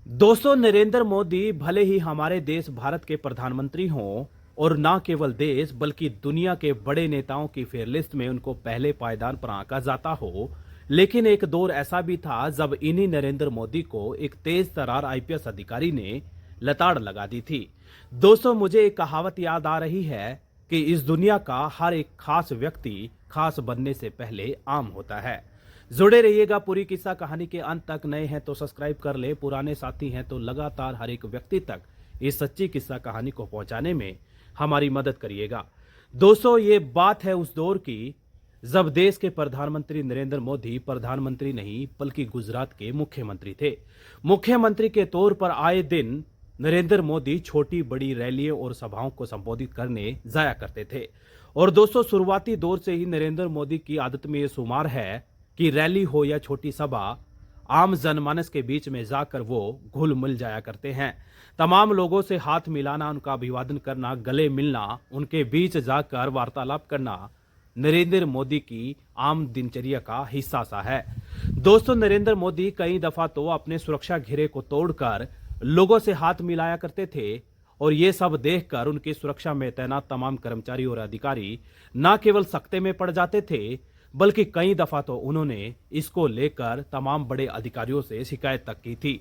दोस्तों, नरेंद्र मोदी भले ही हमारे देश भारत के प्रधानमंत्री हों और ना केवल देश बल्कि दुनिया के बड़े नेताओं की फेयरलिस्ट में उनको पहले पायदान पर आंका जाता हो, लेकिन एक दौर ऐसा भी था जब इन्हीं नरेंद्र मोदी को एक तेज तर्रार आईपीएस अधिकारी ने लताड़ लगा दी थी। दोस्तों, मुझे एक कहावत याद आ रही है कि इस दुनिया का हर एक खास व्यक्ति खास बनने से पहले आम होता है। जुड़े रहिएगा पूरी किस्सा कहानी के अंत तक। नए हैं तो सब्सक्राइब कर ले, पुराने साथी हैं तो लगातार हर एक व्यक्ति तक इस सच्ची किस्सा कहानी को पहुंचाने में हमारी मदद करिएगा। दोस्तों, ये बात है उस दौर की जब देश के प्रधानमंत्री नरेंद्र मोदी प्रधानमंत्री नहीं बल्कि गुजरात के मुख्यमंत्री थे। मुख्यमंत्री के तौर पर आए दिन नरेंद्र मोदी छोटी बड़ी रैलियों और सभाओं को संबोधित करने जाया करते थे। और दोस्तों, शुरुआती दौर से ही नरेंद्र मोदी की आदत में ये शुमार है कि रैली हो या छोटी सभा, आम जनमानस के बीच में जाकर वो घुल मिल जाया करते हैं। तमाम लोगों से हाथ मिलाना, उनका अभिवादन करना, गले मिलना, उनके बीच जाकर वार्तालाप करना नरेंद्र मोदी की आम दिनचर्या का हिस्सा सा है। दोस्तों, नरेंद्र मोदी कई दफा तो अपने सुरक्षा घेरे को तोड़कर लोगों से हाथ मिलाया करते थे और ये सब देखकर उनकी सुरक्षा में तैनात तमाम कर्मचारी और अधिकारी न केवल सख्ते में पड़ जाते थे बल्कि कई दफा तो उन्होंने इसको लेकर तमाम बड़े अधिकारियों से शिकायत तक की थी।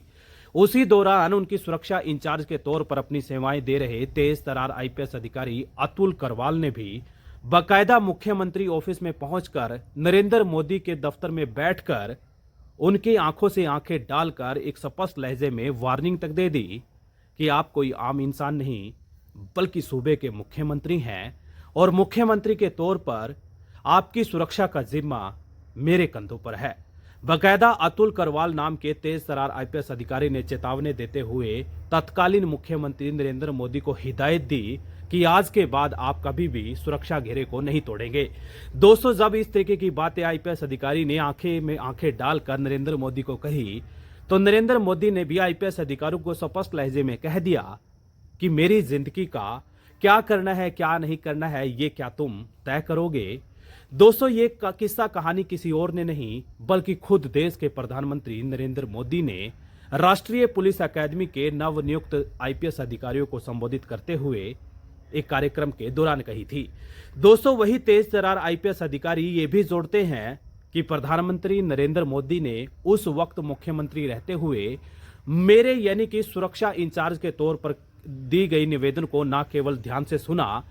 उसी दौरान उनकी सुरक्षा इंचार्ज के तौर पर अपनी सेवाएं दे रहे तेज तर्रार आईपीएस अधिकारी अतुल करवाल ने भी बाकायदा मुख्यमंत्री ऑफिस में पहुंचकर नरेंद्र मोदी के दफ्तर में बैठकर उनकी आंखों से आंखें डालकर एक स्पष्ट लहजे में वार्निंग तक दे दी कि आप कोई आम इंसान नहीं बल्कि सूबे के मुख्यमंत्री हैं और मुख्यमंत्री के तौर पर आपकी सुरक्षा का जिम्मा मेरे कंधों पर है। बकायदा अतुल करवाल नाम के तेज तर्रार आईपीएस अधिकारी ने चेतावनी देते हुए तत्कालीन मुख्यमंत्री नरेंद्र मोदी को हिदायत दी कि आज के बाद आप कभी भी सुरक्षा घेरे को नहीं तोड़ेंगे। दोस्तों, जब इस तरीके की बातें आईपीएस अधिकारी ने आंखें में आंखें डालकर नरेंद्र मोदी को कही तो नरेंद्र मोदी ने भी आईपीएस अधिकारियों को स्पष्ट लहजे में कह दिया कि मेरी जिंदगी का क्या करना है क्या नहीं करना है ये क्या तुम तय करोगे। दोस्तों, ये किस्सा कहानी किसी और ने नहीं बल्कि खुद देश के प्रधानमंत्री नरेंद्र मोदी ने राष्ट्रीय पुलिस अकादमी के नवनियुक्त आईपीएस अधिकारियों को संबोधित करते हुए एक कार्यक्रम के दौरान कही थी। दोस्तों, वही तेज तर्रार आईपीएस अधिकारी ये भी जोड़ते हैं कि प्रधानमंत्री नरेंद्र मोदी ने उस वक्त मुख्यमंत्री रहते हुए मेरे यानी कि सुरक्षा इंचार्ज के तौर पर दी गई निवेदन को न केवल ध्यान से सुना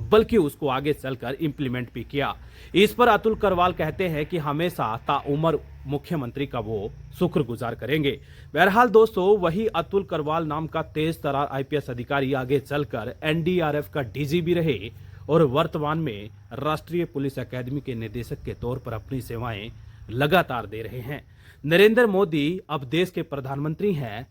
बल्कि उसको आगे चलकर इंप्लीमेंट भी किया। इस पर अतुल करवाल कहते हैं कि हमेशा ताउम्र मुख्यमंत्री का वो शुक्रगुजार करेंगे। बहरहाल दोस्तों, वही अतुल करवाल नाम का तेज तर्रार आईपीएस अधिकारी आगे चलकर एनडीआरएफ का डीजी भी रहे और वर्तमान में राष्ट्रीय पुलिस अकादमी के निदेशक के तौर पर अपनी सेवाएं लगातार दे रहे हैं। नरेंद्र मोदी अब देश के प्रधानमंत्री हैं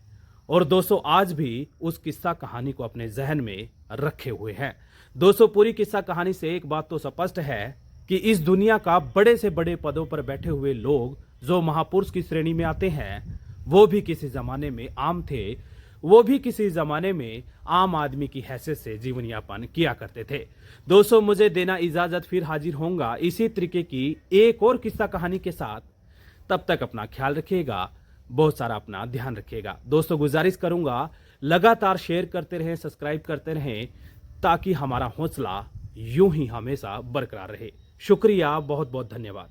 और दोस्तों आज भी उस किस्सा कहानी को अपने जहन में रखे हुए हैं। दोस्तों, पूरी किस्सा कहानी से एक बात तो स्पष्ट है कि इस दुनिया का बड़े से बड़े पदों पर बैठे हुए लोग जो महापुरुष की श्रेणी में आते हैं वो भी किसी जमाने में आम थे, वो भी किसी जमाने में आम आदमी की हैसियत से जीवन यापन किया करते थे। दोस्तों, मुझे देना इजाजत, फिर हाजिर होऊंगा इसी तरीके की एक और किस्सा कहानी के साथ। तब तक अपना ख्याल रखिएगा, बहुत सारा अपना ध्यान रखिएगा। दोस्तों, गुजारिश करूंगा लगातार शेयर करते रहें, सब्सक्राइब करते रहें ताकि हमारा हौसला यूं ही हमेशा बरकरार रहे। शुक्रिया, बहुत बहुत धन्यवाद।